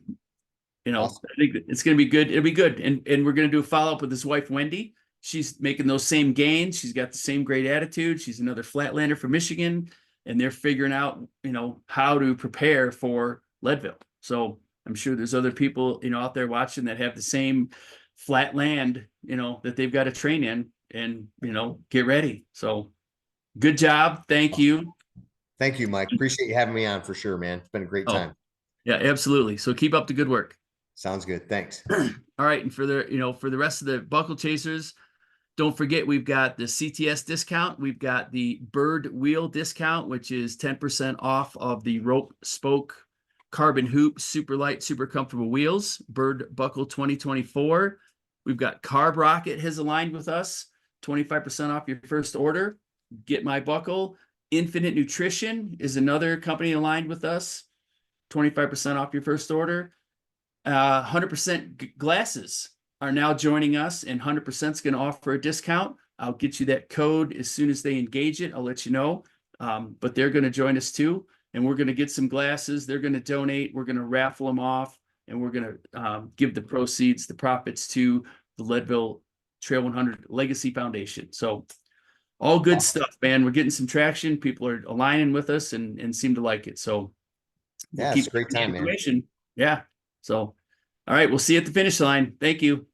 Speaker 2: Awesome.
Speaker 1: I think it's going to be good. It'll be good. And we're going to do a follow-up with his wife, Wendy. She's making those same gains. She's got the same great attitude. She's another Flatlander from Michigan, and they're figuring out, how to prepare for Leadville. So I'm sure there's other people, out there watching that have the same flat land, that they've got to train in and, get ready. So good job. Thank you.
Speaker 2: Thank you, Mike. Appreciate you having me on for sure, man. It's been a great time.
Speaker 1: Yeah, absolutely. So keep up the good work.
Speaker 2: Sounds good. Thanks.
Speaker 1: All right. And for the rest of the Buckle Chasers, Don't forget, we've got the CTS discount. We've got the Bird Wheel discount, which is 10% off of the rope spoke carbon hoop, super light, super comfortable wheels, Bird Buckle 2024. We've got Carb Rocket has aligned with us, 25% off your first order. Get My Buckle. Infinite Nutrition is another company aligned with us, 25% off your first order. 100% glasses are now joining us, and 100% is going to offer a discount. I'll get you that code as soon as they engage it. I'll let you know. But they're going to join us too, and we're going to get some glasses. They're going to donate. We're going to raffle them off, and we're going to give the proceeds, the profits, to the Leadville Trail 100 Legacy Foundation. So all good stuff, man. We're getting some traction. People are aligning with us and seem to like it. So
Speaker 2: Yeah, it's a great time, man.
Speaker 1: Yeah. So, all right. We'll see you at the finish line. Thank you.